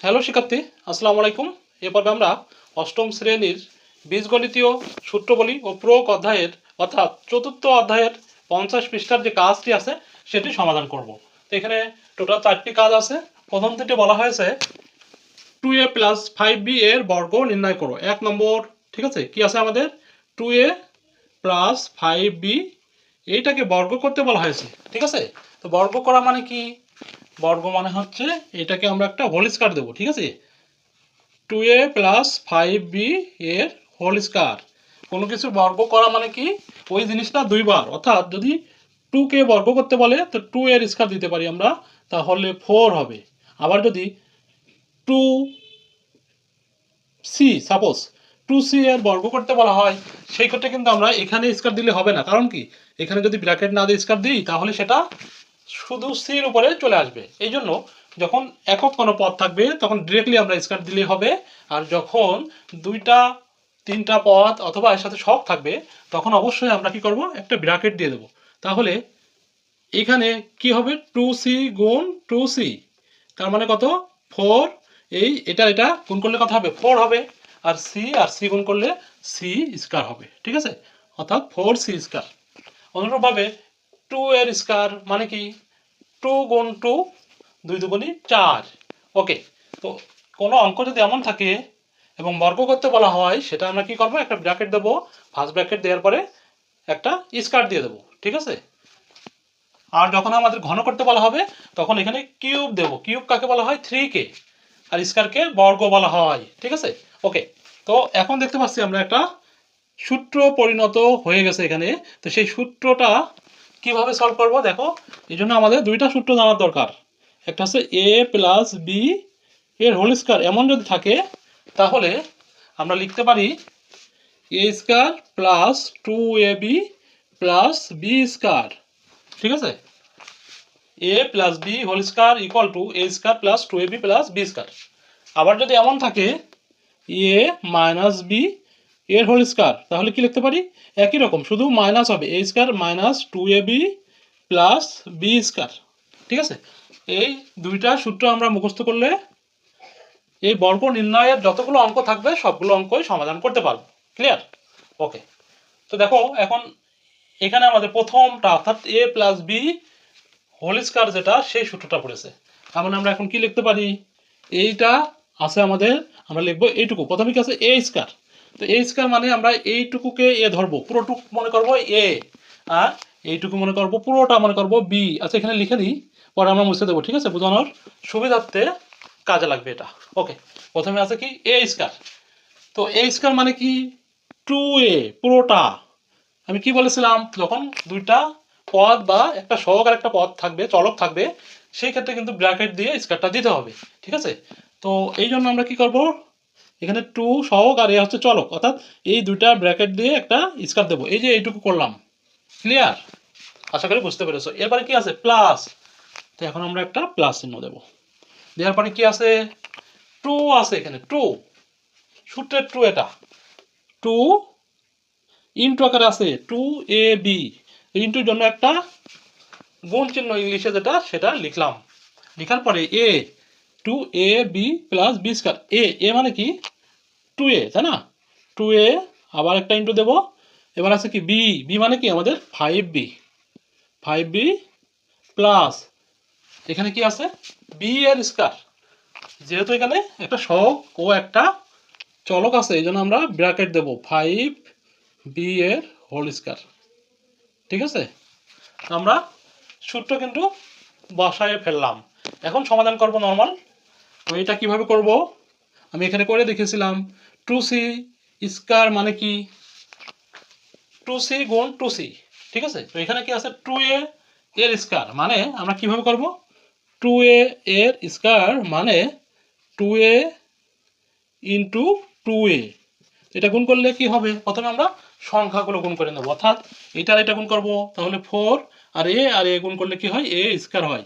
Hello শিক্ষার্থী, আসসালামু আলাইকুম। এ পর্বে আমরা অষ্টম শ্রেণীর বীজগণিতীয় সূত্রবলী ও প্রয়োগ অধ্যায়ের অর্থাৎ চতুর্থ অধ্যায়ের 50 পৃষ্ঠার যে কাজটি আছে সেটি সমাধান করব। তো এখানে টোটাল 4টি কাজ আছে। প্রথমটি বলা হয়েছে 2a প্লাস 5b এর বর্গ নির্ণয় করো। 1 নম্বর, ঠিক আছে, কি আছে আমাদের 2a প্লাস 5b, এইটাকে বর্গ করতে বলা হয়েছে, ঠিক আছে। তো বর্গ করা মানে কি? বর্গ মানে হচ্ছে এটাকে আমরা একটা হোল স্কয়ার দেবো, ঠিক আছে। 2a প্লাস 5b এর হোল স্কয়ার। কোনো কিছুর বর্গ করা মানে কি ওই জিনিসটা দুইবার, অর্থাৎ যদি 2কে বর্গ করতে বলে তো 2 এর স্কয়ার দিতে পারি আমরা, তাহলে 4 হবে। আবার যদি 2c সাপোজ 2c এর বর্গ করতে বলা হয়, সেই ক্ষেত্রে কিন্তু আমরা এখানে স্কয়ার দিলে হবে না। কারণ কি, এখানে যদি ব্র্যাকেট না দিয়ে স্কয়ার দিই তাহলে সেটা শুধু সির উপরে চলে আসবে। এই জন্য যখন একক কোনো পদ থাকবে তখন ডিরেক্টলি আমরা স্কয়ার দিলেই হবে। আর যখন দুইটা তিনটা পদ অথবা এর সাথে সব থাকবে তখন অবশ্যই আমরা কি করব, একটা ব্র্যাকেট দিয়ে দেব। তাহলে এখানে কি হবে, 2c গুণ 2c, তার মানে কত, 4। এটা গুণ করলে কত হবে, 4 হবে। আর সি গুণ করলে সি স্কয়ার হবে, ঠিক আছে, অর্থাৎ 4c স্কয়ার। অনুরূপভাবে 2 এর স্কয়ার মানে কি 2 গুণ 2, 2 দুগুণী 4। ওকে। তো কোনো অঙ্ক যদি এমন থাকে এবং বর্গ করতে বলা হয়, সেটা আমরা কি করব, একটা ব্র্যাকেট দেবো। ফার্স্ট ব্র্যাকেট দেওয়ার পরে একটা স্কয়ার দিয়ে দেবো, ঠিক আছে। আর যখন আমাদের ঘন করতে বলা হবে তখন এখানে কিউব দেব। কিউব কাকে বলা হয়, 3কে। আর স্কয়ারকে বর্গ বলা হয়, ঠিক আছে। ওকে। তো এখন দেখতে পাচ্ছি আমরা একটা সূত্র পরিণত হয়ে গেছে এখানে। তো সেই সূত্রটা কিভাবে সলভ করব দেখো। এই জন্য আমাদের দুইটা সূত্র জানার দরকার। একটা হচ্ছে a প্লাস বি এর হোল স্কয়ার এমন যদি থাকে তাহলে আমরা লিখতে পারি a square plus 2ab plus B square, ঠিক আছে। a plus B whole square equal to a square plus 2ab plus B square. আবার যদি এমন থাকে a মাইনাস বি এর হোল স্কয়ার, তাহলে কি লিখতে পারি, একই রকম, শুধু মাইনাস হবে, a square minus 2ab plus B square, ঠিক আছে। এই দুইটা সূত্র আমরা মুখস্থ করলে এই বর্গ নির্ণয়ের যতগুলো অঙ্ক থাকবে সবগুলো অঙ্কই সমাধান করতে পারবো। ক্লিয়ার? ওকে। তো দেখো এখন এখানে আমাদের প্রথমটা অর্থাৎ a plus B whole square যেটা, সেই সূত্রটা পড়েছে। তার মানে আমরা এখন কি লিখতে পারি, এইটা আছে আমাদের, আমরা লিখবো এইটুকু। প্রথমে কি আছে, a স্কয়ার। তো a স্কয়ার মানে আমরা এইটুকুকে a ধরবো, পুরোটুকু মনে করবো a, আর এইটুকু মনে করবো, পুরোটা মনে করবো b। আচ্ছা এখানে লিখে দিই, পরে আমরা মুছে দেবো, ঠিক আছে, বোঝানোর সুবিধার্থে কাজে লাগবে এটা। ওকে। প্রথমে আছে কি a স্কয়ার। তো a স্কয়ার মানে কি 2a পুরোটা। আমি কি বলেছিলাম, যখন দুইটা পদ বা একটা সহগ আর একটা পদ থাকবে, চলক থাকবে, সেই ক্ষেত্রে কিন্তু ব্র্যাকেট দিয়ে স্কয়ারটা দিতে হবে, ঠিক আছে। তো এই জন্য আমরা কি করব, এখানে 2 সহগ আর এ হচ্ছে চলক, অর্থাৎ এই দুইটা ব্র্যাকেট দিয়ে একটা স্কয়ার দেবো। এই যে এইটুকু করলাম। ক্লিয়ার? আশা করি বুঝতে পেরেছো। এরপরে কি আছে, প্লাস। তো এখন আমরা একটা প্লাস চিহ্ন দেবো। দেওয়ার পরে কি আছে, 2 আছে এখানে, 2 সূত্রের 2, এটা 2 ইন্টু আকারে আছে 2ab। ইন্টুর জন্য একটা গুণ চিহ্ন ইংলিশে যেটা, সেটা লিখলাম। লিখার পরে a 2ab plus B square. A মানে কি 2a, তাই না, 2a, আবার একটা ইন্টু দেব। এবার আছে কি বি, বি মানে কি আমাদের 5b প্লাস এখানে কি আছে বি এর স্কয়ার। যেহেতু এখানে একটা সহগ ও একটা চলক আছে এই জন্য আমরা ব্র্যাকেট দেব 5b এর হোল স্কয়ার, ঠিক আছে। আমরা সূত্র কিন্তু বসায় ফেললাম। এখন সমাধান করব নর্মাল। তো এটা কিভাবে করব, আমি এখানে করে দেখেছিলাম। 2c স্কয়ার মানে কি 2c গুণ 2c, ঠিক আছে। তো এখানে কি আছে 2a এর স্কয়ার, মানে আমরা কিভাবে করব, 2a এর স্কয়ার মানে 2a ইন্টু 2a। এটা গুণ করলে কি হবে, প্রথমে আমরা সংখ্যাগুলো গুণ করে নেব, অর্থাৎ এটা গুণ করব, তাহলে 4 আর এ গুণ করলে কি হয়, a স্কয়ার হয়,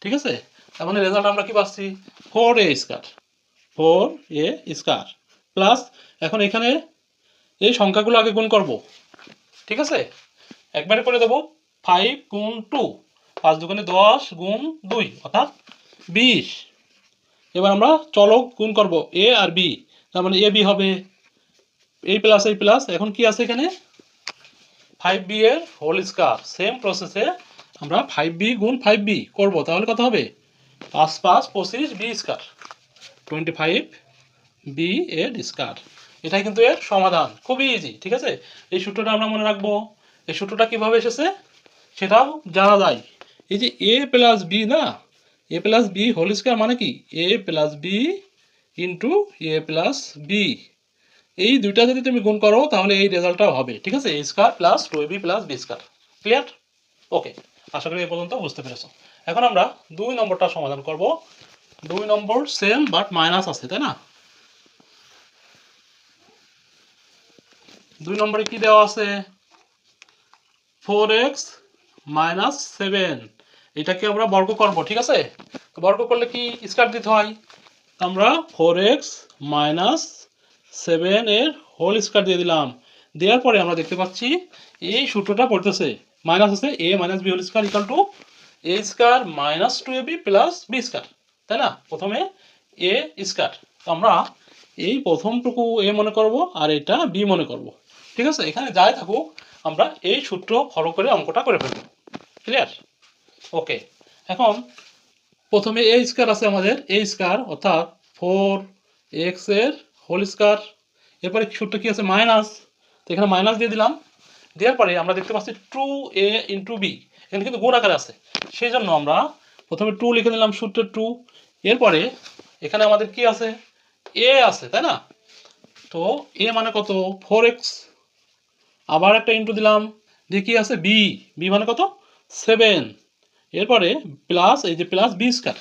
ঠিক আছে। তার মানে রেজাল্ট আমরা কি পাচ্ছি, 4a square, 4a square plus, এখন এখানে এই সংখ্যাগুলো আগে গুণ করব, ঠিক আছে। একবারে করে দেব, 5 গুণ 2, 5 দুগুণে 10 গুণ 2 অর্থাৎ 20 এবার আমরা চলক গুণ করব এ আর বি, তার মানে এ বি হবে এই প্লাস এখন কি আছে এখানে 5b এর হোল স্কয়ার। সেম প্রসেসে আমরা 5b গুণ 5b করব, তাহলে কত হবে 5 5 25 b স্কয়ার 25 b এর স্কয়ার। এটাই কিন্তু এর সমাধান, খুবই ইজি। ঠিক আছে, এই সূত্রটা আমরা মনে রাখবো। এই সূত্রটা কিভাবে এসেছে সেটাও জানা যায়। এই যে a প্লাস বি না, a plus B whole square মানে কি a plus b into a plus b, এই দুইটা যদি তুমি গুণ করো তাহলে এই রেজাল্টটা হবে। ঠিক আছে, a square plus 2ab plus B square. Clear? Okay, আশা করি এই পর্যন্ত বুঝতে পেরেছো। এখন আমরা 2 নম্বরটা সমাধান করব। 2 নম্বর সেম বাট মাইনাস আছে, তাই না? 2 নম্বরে কি দেওয়া আছে 4x মাইনাস 7, এটাকে আমরা বর্গ করব। ঠিক আছে, তো বর্গ করলে কি স্কয়ার দিতে হয়, আমরা 4x মাইনাস 7 এর হোল স্কয়ার দিয়ে দিলাম। দেওয়ার পরে আমরা দেখতে পাচ্ছি এই সূত্রটা পড়তেছে মাইনাস আছে a minus B whole square equal to a square minus 2ab plus B square, তাই না? প্রথমে a স্কয়ার, তো আমরা এই প্রথমটুকু a মনে করব আর এটা b মনে করব। ঠিক আছে, এখানে যাই থাকুক আমরা এই সূত্র ফলো করে অঙ্কটা করে ফেলব। ক্লিয়ার? ওকে, এখন প্রথমে a স্কয়ার আছে আমাদের, a স্কয়ার অর্থাৎ 4x এর হোল স্কয়ার, এরপরে সূত্র কি আছে মাইনাস, তো এখানে মাইনাস দিয়ে দিলাম। দেওয়ার পরে আমরা দেখতে পাচ্ছি 2a ইন্টু বি, এখানে কিন্তু গুণ আকারে আছে, সেই জন্য আমরা প্রথমে 2 লিখে নিলাম সূত্রে 2। এরপরে এখানে আমাদের কি আছে a আছে, তাই না? তো a মানে কত 4x, আবার একটা ইন্টু দিলাম, দিয়ে কি আছে বি, বি মানে কত 7, এরপরে প্লাস এই যে প্লাস বি স্কয়ার,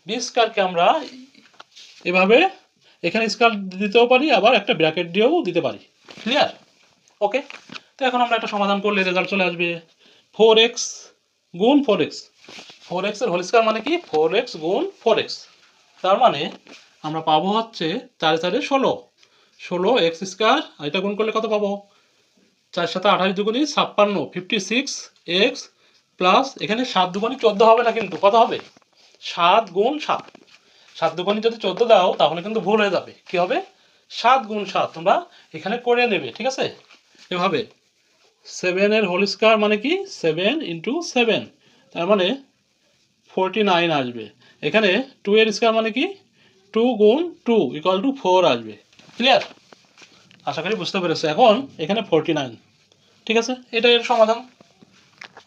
বি স্কয়ারকে আমরা এভাবে এখানে স্কয়ার দিতেও পারি, আবার একটা ব্র্যাকেট দিয়েও দিতে পারি। ক্লিয়ার? ওকে, তো এখন আমরা একটা সমাধান করলে রেজাল্ট চলে আসবে 4x গুণ 4x, 4x এর হোল স্কয়ার মানে কি 4x গুণ 4x, তার মানে আমরা পাবো হচ্ছে 4 4 16, 16x স্কয়ার, আর এটা গুণ করলে কত পাবো 4 7 28 দুগুণী 56 56x প্লাস এখানে 7 দুগুণী 14 হবে না, কিন্তু কত হবে 7 গুণ 7, 7 দুগুণী যদি 14 দাও তাহলে কিন্তু ভুল হয়ে যাবে। কি হবে 7 গুণ 7, তোমরা এখানে করে নেবে। ঠিক আছে, এভাবে 7 এর হোল স্কয়ার মানে কি 7 ইন্টু 7, তার মানে 49 আসবে। এখানে 2 এর স্কয়ার মানে কি 2 গুণ 2 ইকুয়াল টু 4 আসবে। ক্লিয়ার? আশা করি বুঝতে পেরেছো। এখন এখানে 49। ঠিক আছে, এটা এর সমাধান।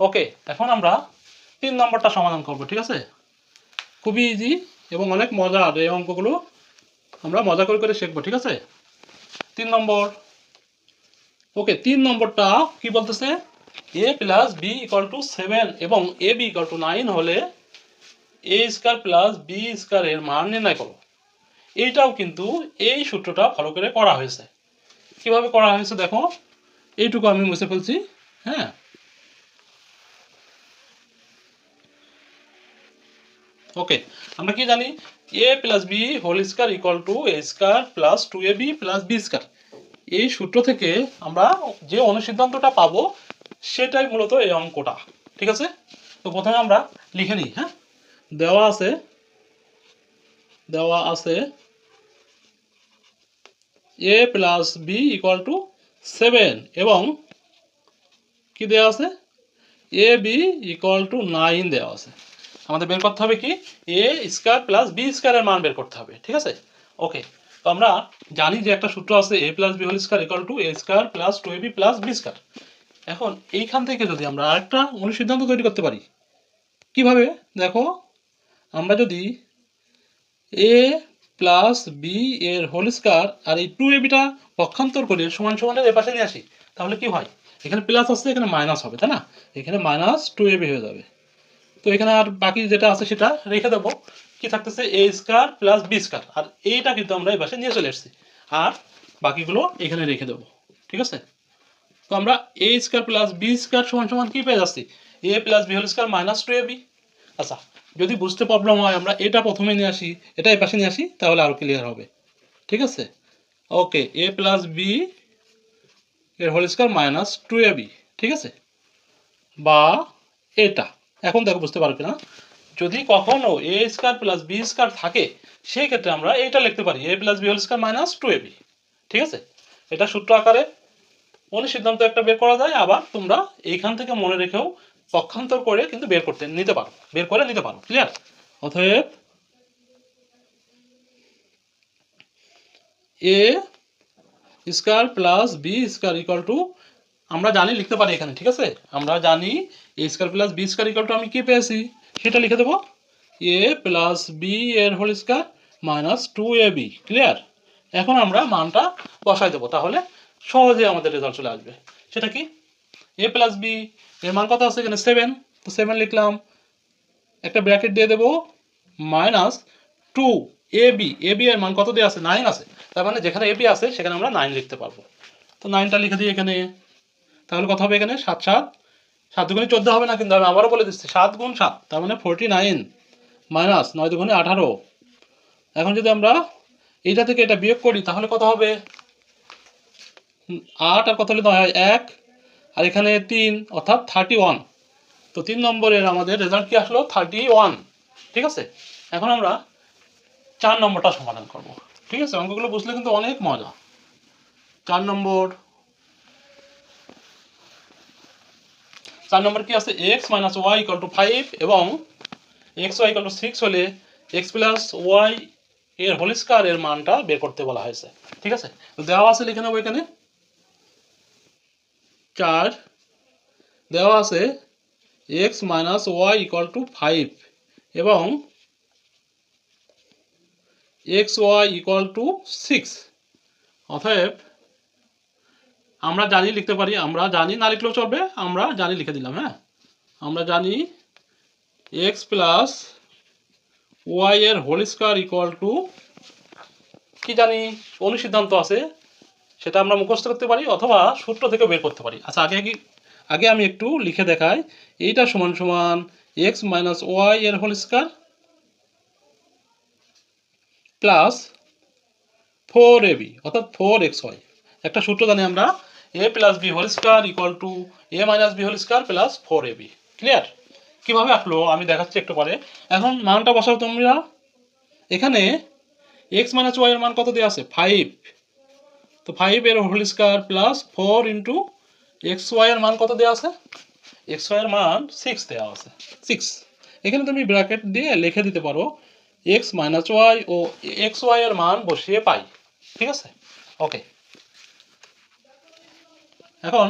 ওকে, এখন আমরা 3 নম্বরটা সমাধান করব। ঠিক আছে, খুবই ইজি এবং অনেক মজার এই অঙ্কগুলো, আমরা মজা করে করে শিখবো। ঠিক আছে, 3 নম্বর। ওকে, 3 নম্বরটা কি বলতেছে a plus b equal to 7 এবং এ বি ইকুয়াল টু 9 হলে a square plus B square এর মান নির্ণয় করো। এইটাও কিন্তু এই সূত্রটা ফলো করে করা হয়েছে। কিভাবে করা হয়েছে দেখো, এইটুকু আমি মুছে ফেলছি। হ্যাঁ, ওকে, আমরা কি জানি a plus B whole square equal to a square plus 2ab plus B square. এই সূত্র থেকে আমরা যে অনুসিদ্ধান্তটা পাবো সেটাই মূলত এই অঙ্কটা। ঠিক আছে, তো প্রথমে আমরা লিখে নিই। হ্যাঁ, দেওয়া আছে a plus b equal to 7 এবং কি দেওয়া আছে এ বি ইকুয়াল টু 9 দেওয়া আছে। আমাদের বের করতে হবে কি এ স্কয়ার প্লাস বি স্কয়ারের মান বের করতে হবে। ঠিক আছে, ওকে, তো আমরা জানি যে একটা সূত্র আছে a plus B whole square equal to a square plus 2ab plus B square. এখন এইখান থেকে যদি আমরা আরেকটা অনুসিদ্ধান্ত তৈরি করতে পারি, কিভাবে দেখো, আমরা যদি a প্লাস বি এর হোল স্কয়ার আর এই 2abটা পক্ষান্তর করে সমান সমানের এর পাশে নিয়ে আসি, তাহলে কি হয় এখানে প্লাস আসছে এখানে মাইনাস হবে, তাই না? এখানে মাইনাস 2ab হয়ে যাবে। তো এখানে আর বাকি যেটা আছে সেটা রেখে দেবো, কি থাকতেছে a square plus B square, আর এইটা কিন্তু আমরা এই পাশে নিয়ে চলে এসেছি, আর বাকিগুলো এখানে রেখে দেবো। ঠিক আছে, তো আমরা a square plus B square সমান সমান কি পেয়ে যাচ্ছি a plus B whole square minus 2ab। আচ্ছা, যদি বুঝতে প্রবলেম হয় আমরা এটা প্রথমে নিয়ে আসি, এটা এই পাশে নিয়ে আসি, তাহলে আরো ক্লিয়ার হবে। ঠিক আছে, ওকে, a প্লাস বি এর হোল স্কয়ার মাইনাস 2ab। ঠিক আছে, বা এটা এখন দেখো বুঝতে পারবে না, যদি কখনো A square plus B square থাকে সেই ক্ষেত্রে আমরা এইটা লিখতে পারি A plus B whole square minus 2ab। ঠিক আছে, এটা সূত্র আকারে অনুসিদ্ধান্ত একটা বের করা যায়, আবার তোমরা এইখান থেকে মনে রেখেও পক্ষান্তর করে কিন্তু বের করে নিতে পারো। ক্লিয়ার? অতএব A square plus B square equal to আমরা জানি লিখতে পারি এখানে। ঠিক আছে, আমরা জানি A square plus B square equal to আমি কি পেয়েছি সেটা লিখে দেবো এ প্লাস বি এর whole square minus 2ab। Clear? এখন আমরা মানটা বসাই দেবো, তাহলে সহজে আমাদের রেজাল্ট চলে আসবে। সেটা কি? এ প্লাস বি এর মান কত আছে এখানে 7, তো 7 লিখলাম, একটা ব্র্যাকেট দিয়ে দেবো মাইনাস 2ab। ab এর মান কত দেওয়া আছে 9 আছে, তার মানে যেখানে ab আছে সেখানে আমরা 9 লিখতে পারবো। তো 9টা লিখে দিই এখানে, তাহলে কত হবে এখানে 7 7 7 দুগুণে 14 হবে না, কিন্তু আমি আবারও বলে দিচ্ছি 7 গুণ 7 তার মানে 49 মাইনাস 9 দুগুণে 18। এখন যদি আমরা এইটা থেকে এটা বিয়োগ করি তাহলে কত হবে 8 আর কত হলে 9 হয় 1 আর এখানে 3 অর্থাৎ 31। তো 3 নম্বরের আমাদের রেজাল্ট কি আসলো 31। ঠিক আছে, এখন আমরা 4 নম্বরটা সমাধান করব। ঠিক আছে, অঙ্কগুলো বুঝলে কিন্তু অনেক মজা। 4 নম্বর কি আছে x minus y equal to 5 এবং এক্স ওয়াই ইকুয়াল টু 6 হলে x প্লাস ওয়াই এর হোল স্কয়ার এর মানটা বের করতে বলা হয়েছে। ঠিক আছে, তো দেওয়া আছে লিখে নেবো এখানে 4 দেওয়া আছে x minus y equal to 5 এবং এক্স ওয়াই ইকুয়াল টু 6। অতএব আমরা জানি লিখতে পারি, আমরা জানি না লিখলেও চলবে, আমরা জানি লিখে দিলাম। হ্যাঁ, আমরা জানি এক্স প্লাস ওয়াই এর হোল স্কয়ার ইকুয়াল টু কি জানি অনুসিদ্ধান্ত আছে সেটা আমরা মুখস্থ করতে পারি অথবা সূত্র থেকে বের করতে পারি। আচ্ছা, আগে আমি একটু লিখে দেখাই। এইটা সমান সমান এক্স মাইনাস ওয়াই এর হোল স্কয়ার প্লাস 4ab অর্থাৎ 4xy। একটা সূত্র জানি আমরা A plus B whole square equal to A minus B whole square plus 4ab। Clear? কিভাবে আসলো আমি দেখাচ্ছি একটু পরে। এখন মানটা বসাও তোমরা। এখানে এক্স মাইনাস ওয়াই এর মান কত দেওয়া আছে 5, তো 5 এর whole square plus 4 into x y এর মান কত দেওয়া আছে, এক্স ওয়াই এর মান 6 দেওয়া আছে 6। এখানে তুমি ব্র্যাকেট দিয়ে লিখে দিতে পারো এক্স মাইনাস ওয়াই ও এক্স ওয়াই এর মান বসিয়ে পাই। ঠিক আছে, ওকে। এখন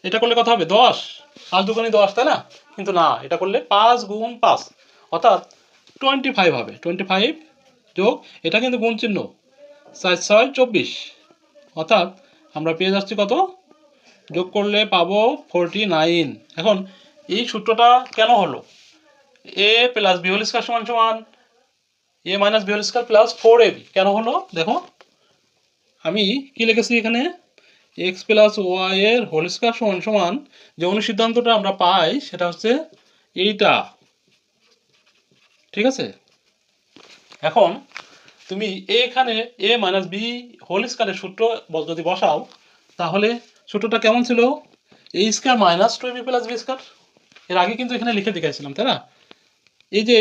এটা করলে কত হবে 10, 5 দুগুণে 10 তাই না? কিন্তু না, এটা করলে 5 গুণ 5 অর্থাৎ 25 হবে। 25 যোগ এটা কিন্তু গুণ চিহ্ন 4 6 24 অর্থাৎ আমরা পেয়ে যাচ্ছি কত, যোগ করলে পাবো 49। এখন এই সূত্রটা কেন হলো A plus B whole square সমান সমান A minus B whole square plus 4ab কেন হলো দেখো, আমি কি লিখেছি এখানে এক্স প্লাস ওয়াই এর হোল স্কয়ার সমান সমান যে অনুসিদ্ধান্তটা আমরা পাই সেটা হচ্ছে এইটা। ঠিক আছে, এখন তুমি এখানে এ মাইনাস বি হোল স্কয়ারের সূত্র যদি বসাও তাহলে সূত্রটা কেমন ছিল A square minus 2ab plus B square. এর আগে কিন্তু এখানে লিখে দেখাইছিলাম তাই না? এই যে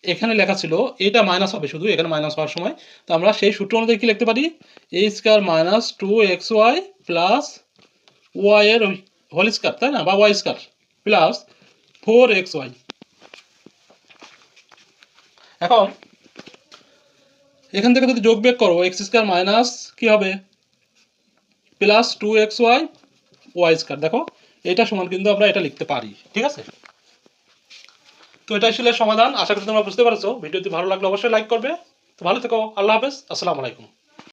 এখানে লেখা ছিল এটা মাইনাস হবে শুধু এখানে মাইনাস হওয়ার সময়, তো আমরা সেই সূত্র অনুযায়ী কি লিখতে পারি A square minus 2xy plus Y এর হোল স্কয়ার তাই না, বা ওয়াই স্কয়ার প্লাস 4xy। এখন এখান থেকে যদি যোগ বিয়োগ করো এক্স স্কয়ার মাইনাস কি হবে প্লাস 2xy ওয়াই স্কয়ার। দেখো এটা সমান কিন্তু আমরা এটা লিখতে পারি। ঠিক আছে, তো এটাই ছিল সমাধান। আশা করি তোমরা বুঝতে পারছো। ভিডিওটি ভালো লাগলে অবশ্যই লাইক করবে। তো ভালো থেকো, আল্লাহ হাফেজ, আসসালামু আলাইকুম।